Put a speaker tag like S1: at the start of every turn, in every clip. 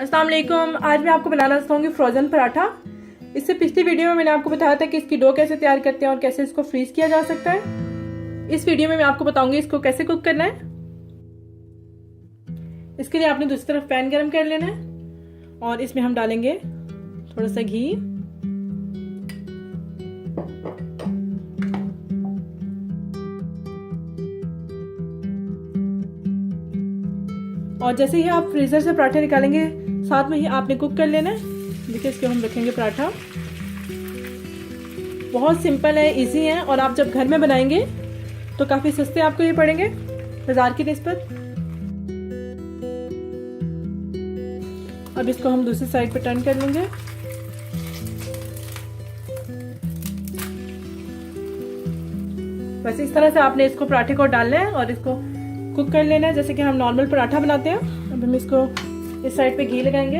S1: अस्सलाम वालेकुम। आज मैं आपको बनाना सिखाऊंगी फ्रोजन पराठा। इससे पिछली वीडियो में मैंने आपको बताया था कि इसकी डो कैसे तैयार करते हैं और कैसे इसको फ्रीज किया जा सकता है। इस वीडियो में मैं आपको बताऊंगी इसको कैसे कुक करना है। इसके लिए आपने दूसरी तरफ पैन गरम कर लेना है और इसमें हम डालेंगे थोड़ा सा घी। और जैसे ही आप फ्रीजर से पराठे निकालेंगे साथ में ही आपने कुक कर लेना है। देखिए इसके हम रखेंगे पराठा। बहुत सिंपल है, इजी है और आप जब घर में बनाएंगे तो काफी सस्ते आपको ये पड़ेंगे बाजार की निस्बत। अब इसको हम दूसरी साइड पे टर्न कर लेंगे। बस इस तरह से आपने इसको पराठे को डालना है और इसको कुक कर लेना है जैसे कि हम नॉर्मल पराठा बनाते हैं। अब हम इसको इस साइड पे घी लगाएंगे।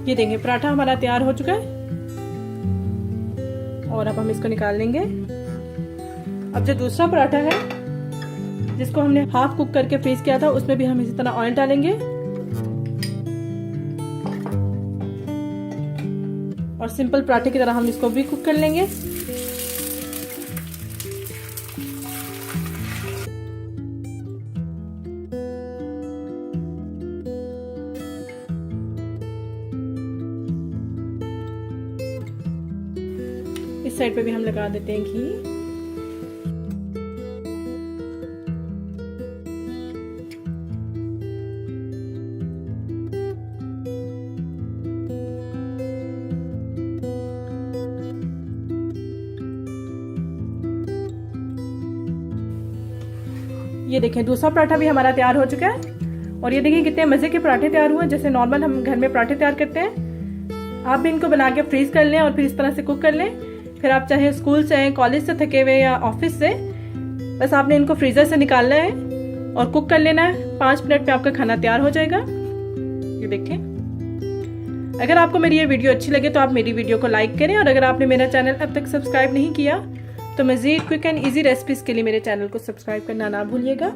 S1: ये देखेंगे पराठा हमारा तैयार हो चुका है और अब हम इसको निकाल लेंगे। अब जो दूसरा पराठा है जिसको हमने हाफ कुक करके फ्रीज किया था उसमें भी हम इसी तरह ऑयल डालेंगे और सिंपल पराठे की तरह हम इसको भी कुक कर लेंगे। इस साइड पे भी हम लगा देते हैं घी। ये देखें दूसरा पराठा भी हमारा तैयार हो चुका है और ये देखिए कितने मजे के पराठे तैयार हुए जैसे नॉर्मल हम घर में पराठे तैयार करते हैं। आप भी इनको बना के फ्रीज कर लें और फिर इस तरह से कुक कर लें। फिर आप चाहे स्कूल से कॉलेज से थके हुए या ऑफिस से, बस आपने इनको फ्रीजर से निकालना है और कुक कर लेना है। 5 मिनट में आपका खाना तैयार हो जाएगा। ये देखें। अगर आपको मेरी ये वीडियो अच्छी लगे तो आप मेरी वीडियो को लाइक करें और अगर आपने मेरा चैनल अब तक सब्सक्राइब नहीं किया तो मज़ीद क्विक एंड ईजी रेसिपीज़ के लिए मेरे चैनल को सब्सक्राइब करना ना भूलिएगा।